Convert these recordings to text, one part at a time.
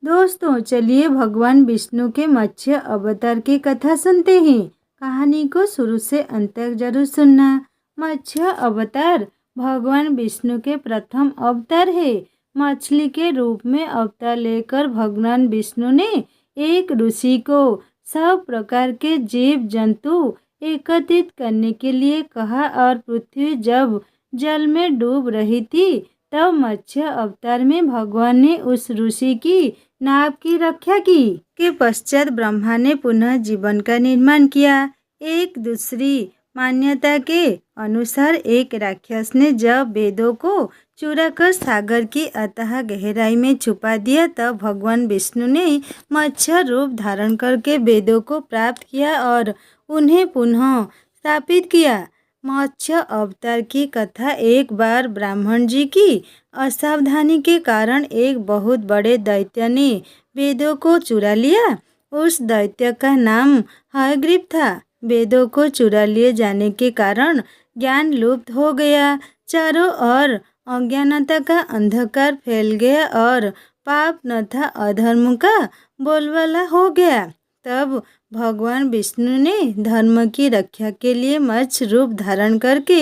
दोस्तों चलिए भगवान विष्णु के मत्स्य अवतार की कथा सुनते हैं। कहानी को शुरू से अंत तक जरूर सुनना। मत्स्य अवतार भगवान विष्णु के प्रथम अवतार है। मछली के रूप में अवतार लेकर भगवान विष्णु ने एक ऋषि को सब प्रकार के जीव जंतु एकत्रित करने के लिए कहा और पृथ्वी जब जल में डूब रही थी तब मत्स्य अवतार में भगवान ने उस ऋषि की नाव की रक्षा की। के पश्चात ब्रह्मा ने पुनः जीवन का निर्माण किया। एक दूसरी मान्यता के अनुसार एक राक्षस ने जब वेदों को चुराकर सागर की अथाह गहराई में छुपा दिया तब भगवान विष्णु ने मत्स्य रूप धारण करके वेदों को प्राप्त किया और उन्हें पुनः स्थापित किया। मत्स्य अवतार की कथा। एक बार ब्राह्मण जी की असावधानी के कारण एक बहुत बड़े दैत्य ने वेदों को चुरा लिया। उस दैत्य का नाम हयग्रीव था। वेदों को चुरा लिए जाने के कारण ज्ञान लुप्त हो गया। चारों ओर अज्ञानता का अंधकार फैल गया और पाप तथा अधर्म का बोलबाला हो गया। तब भगवान विष्णु ने धर्म की रक्षा के लिए मत्स्य रूप धारण करके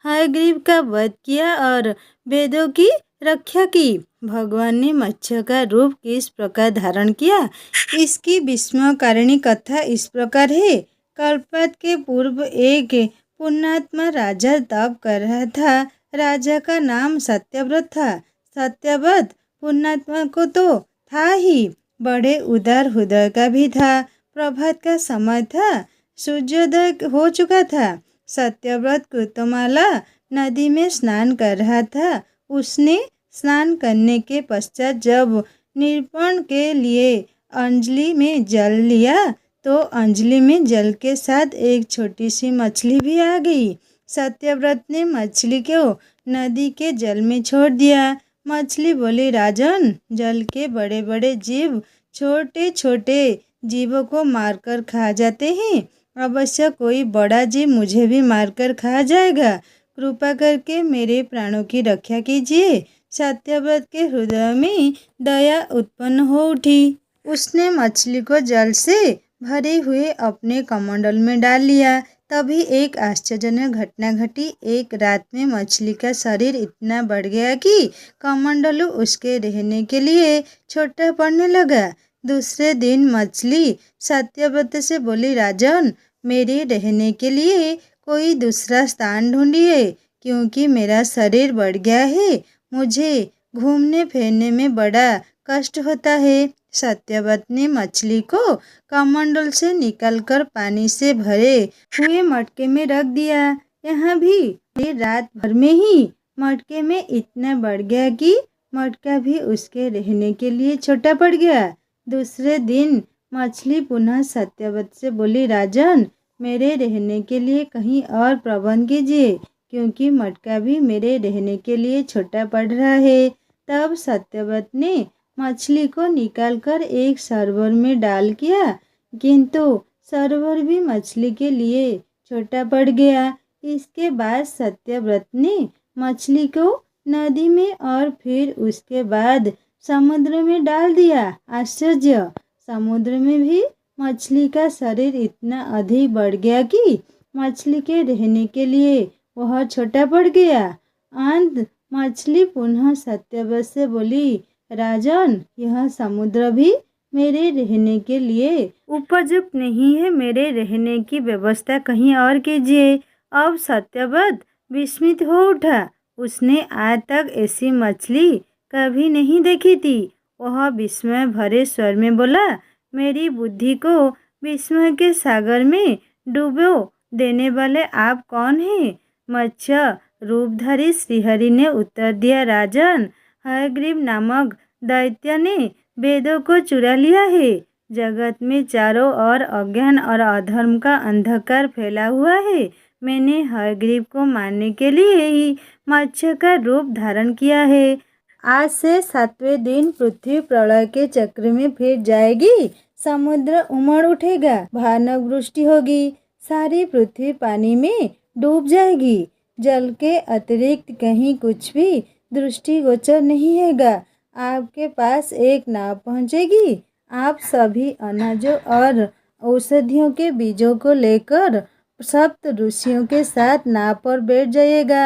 हयग्रीव का वध किया और वेदों की रक्षा की। भगवान ने मत्स्य का रूप किस प्रकार धारण किया, इसकी विस्मयकारिणी कथा इस प्रकार है। कल्पवत के पूर्व एक पुण्यात्मा राजा तप कर रहा था। राजा का नाम सत्यव्रत था। सत्यव्रत पुण्यात्मा को तो था ही, बड़े उदार हृदय का भी था। प्रभात का समय था, सूर्योदय हो चुका था। सत्यव्रत कुतुमाला नदी में स्नान कर रहा था। उसने स्नान करने के पश्चात जब निरूपण के लिए अंजलि में जल लिया तो अंजलि में जल के साथ एक छोटी सी मछली भी आ गई। सत्यव्रत ने मछली को नदी के जल में छोड़ दिया। मछली बोली, राजन, जल के बड़े बड़े जीव छोटे छोटे जीवों को मारकर खा जाते हैं। अवश्य कोई बड़ा जीव मुझे भी मारकर खा जाएगा। कृपा करके मेरे प्राणों की रक्षा कीजिए। सत्यव्रत के हृदय में दया उत्पन्न हो उठी। उसने मछली को जल से भरे हुए अपने कमंडल में डाल लिया। तभी एक आश्चर्यजनक घटना घटी। एक रात में मछली का शरीर इतना बढ़ गया कि कमंडल उसके रहने के लिए छोटा पड़ने लगा। दूसरे दिन मछली सत्यव्रत से बोली, राजन, मेरे रहने के लिए कोई दूसरा स्थान ढूंढिए क्योंकि मेरा शरीर बढ़ गया है। मुझे घूमने फिरने में बड़ा कष्ट होता है। सत्यव्रत ने मछली को कमंडल से निकालकर पानी से भरे हुए मटके में रख दिया। यहाँ भी रात भर में ही मटके में इतना बढ़ गया कि मटका भी उसके रहने के लिए छोटा पड़ गया। दूसरे दिन मछली पुनः सत्यव्रत से बोली, राजन, मेरे रहने के लिए कहीं और प्रबंध कीजिए क्योंकि मटका भी मेरे रहने के लिए छोटा पड़ रहा है। तब सत्यव्रत ने मछली को निकालकर एक सरोवर में डाल किया, किंतु सरोवर भी मछली के लिए छोटा पड़ गया। इसके बाद सत्यव्रत ने मछली को नदी में और फिर उसके बाद समुद्र में डाल दिया। आश्चर्य! समुद्र में भी मछली का शरीर इतना अधिक बढ़ गया कि मछली के रहने के लिए वह छोटा पड़ गया। अंत मछली पुनः सत्यव्रत से बोली, राजन, यह समुद्र भी मेरे रहने के लिए उपयुक्त नहीं है। मेरे रहने की व्यवस्था कहीं और कीजिए। अब सत्यव्रत विस्मित हो उठा। उसने आज तक ऐसी मछली कभी नहीं देखी थी। वह विस्मय भरे स्वर में बोला, मेरी बुद्धि को विस्मय के सागर में डूबो देने वाले आप कौन हैं? मत्स्य रूपधारी श्रीहरि ने उत्तर दिया, राजन, हयग्रीव नामक दैत्य ने वेदों को चुरा लिया है। जगत में चारों ओर अज्ञान और अधर्म का अंधकार फैला हुआ है। मैंने हयग्रीव को मारने के लिए ही मत्स्य का रूप धारण किया है। आज से 7वें दिन पृथ्वी प्रलय के चक्र में फिर जाएगी। समुद्र उमड़ उठेगा, भयानक वृष्टि होगी, सारी पृथ्वी पानी में डूब जाएगी। जल के अतिरिक्त कहीं कुछ भी दृष्टिगोचर नहीं होगा। आपके पास एक नाव पहुंचेगी। आप सभी अनाजों और औषधियों के बीजों को लेकर सप्त ऋषियों के साथ नाव पर बैठ जाइएगा।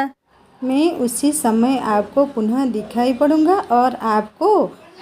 मैं उसी समय आपको पुनः दिखाई पड़ूंगा और आपको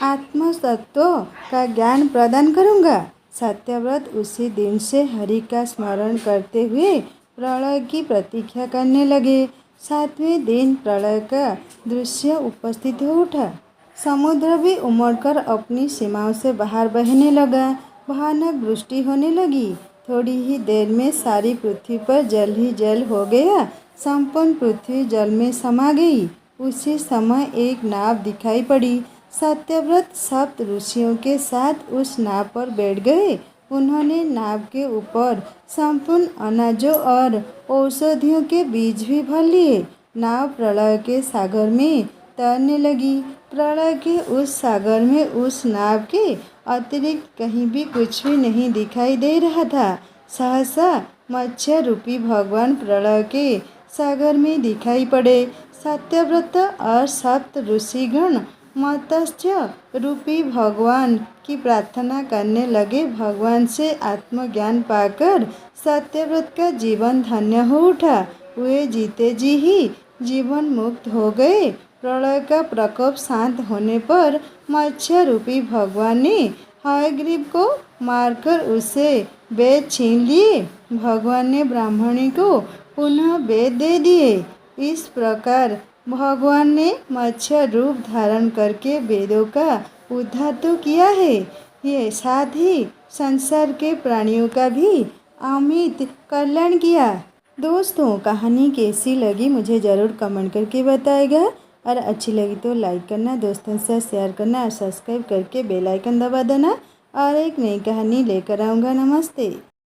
आत्म तत्व का ज्ञान प्रदान करूंगा। सत्यव्रत उसी दिन से हरि का स्मरण करते हुए प्रलय की प्रतीक्षा करने लगे। 7वें दिन प्रलय का दृश्य उपस्थित हो उठा। समुद्र भी उमड़कर अपनी सीमाओं से बाहर बहने लगा। भयानक वृष्टि होने लगी। थोड़ी ही देर में सारी पृथ्वी पर जल ही जल हो गया। संपूर्ण पृथ्वी जल में समा गई। उसी समय एक नाव दिखाई पड़ी। सत्यव्रत सप्त ऋषियों के साथ उस नाव पर बैठ गए। उन्होंने नाव के ऊपर संपूर्ण अनाजों और औषधियों के बीज भी भर लिए। नाव प्रलय के सागर में तैरने लगी। प्रलय के उस सागर में उस नाव के अतिरिक्त कहीं भी कुछ भी नहीं दिखाई दे रहा था। सहसा मत्स्य रूपी भगवान प्रलय के सागर में दिखाई पड़े। सत्यव्रत और सप्त ऋषिगण मत्स्य रूपी भगवान की प्रार्थना करने लगे। भगवान से आत्मज्ञान पाकर सत्यव्रत का जीवन धन्य हो उठा। वे जीते जी ही जीवन मुक्त हो गए। प्रलय का प्रकोप शांत होने पर मत्स्य रूपी भगवान ने हयग्रीव को मारकर उसे वेद छीन लिए। भगवान ने ब्राह्मणी को पुनः वेद दे दिए। इस प्रकार भगवान ने मत्स्य रूप धारण करके वेदों का उद्धार तो किया है, ये साथ ही संसार के प्राणियों का भी अमित कल्याण किया। दोस्तों, कहानी कैसी लगी मुझे ज़रूर कमेंट करके बताएगा और अच्छी लगी तो लाइक करना, दोस्तों से शेयर करना और सब्सक्राइब करके बेल आइकन दबा देना। और एक नई कहानी लेकर आऊँगा। नमस्ते।